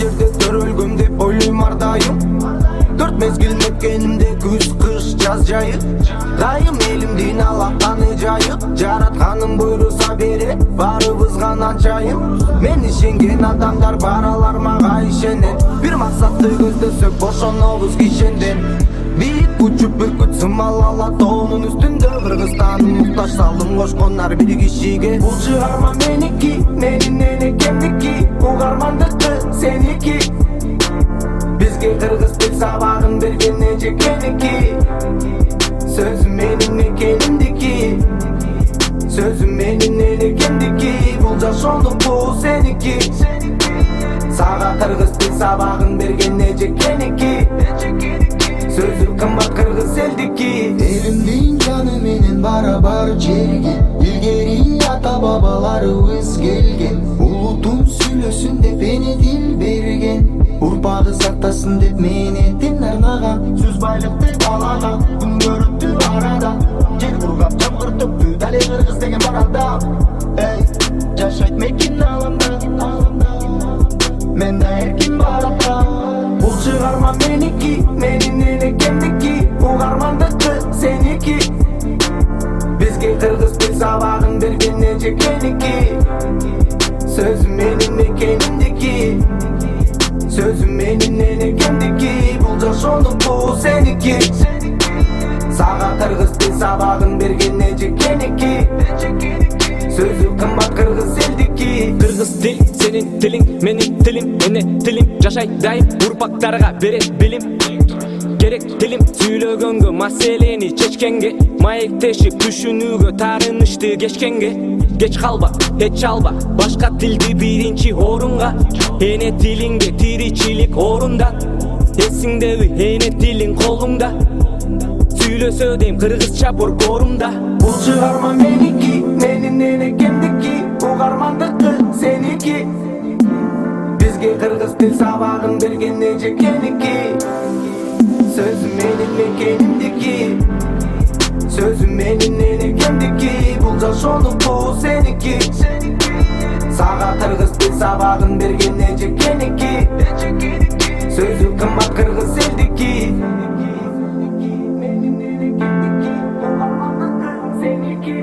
жерде төрөлгөм деп ойлойм ар дайым. Төрт мезгил мекенимде күз, кыш, жаз жайы. Дайым элимдин алаканы жайык. Жаратканым буйруса бере, барыбызга анчайым. Мен ишенген адамдар баралар мага ишенет. Бир максатты көздөсөк бошонобуз кишенден. Бийик учуп бүркүт сымал ала тоонун үстүндө. Кыргызстаным муктаж салым кошкондар бир кишиге. Бул чыгарма меники, менин энекемдики. Угармандыкы сеники. Бизге кыргыз тил сабагын берген эжекеники. Сөзүм менин экенимдики. Сөзүм менин энекемдики. Бул жашоондуку сеники. Сага кыргыз тил сабагын берген эжекеники. Сөзүм кымбат кыргыз элдики. Элимдин жаны менен барабар жерге. Илгери ата бабаларыбыз келген. Улутум сүйлөсүн деп эне тил берген. Урпагы сактасын деп менетин арнаган. Сөз байлыкты каалаган, күн көрүптү арада. Жер кургап жамгыр төктү, дале кыргыз деген бар адам. Эй, жашайт мекин аламда. Мен да эркин барапта. Бул чыгарма меники, менин энекемдики. Угармандыкы сеники. Бизге кыргыз тил сабагын берген эжекеники. Сөзүм менин экенимдики. Сөзүм менин энекемдики. Бул жашоондуку сеники. Сага кыргыз тил сабагын берген эжекеники. Сөзүм кымбат кыргыз элдики. Кыргыз тил сенин тилиң, менин тилим, эне тилим. Жашай дайым, урпактарга берет билим. Керек тилим сүйлөгөнгө, маселени чечкенге. Маектешип түшүнүүгө, таарынышты кечкенге. Кеч калба, эч алба, башка тилди биринчи орунга. Эне тилиңде тиричилик орунда. Эсиңдеби, эне тилиң колуңда. Сүйлөсө дейм кыргызча боргорумда. Бул чыгарма меники, менин энекемдики. Угармандыкы сеники. Бизге кыргыз тил сабагын берген эжекеники. Сөзүм менин экенимдики. Сөзүм менин энекемдики. Бул жашоондуку сеники. Сага кыргыз тил сабагын берген эжекеники. Сөзүм кымбат кыргыз элдики. Менин энекемдики. Угармандыкы сеники.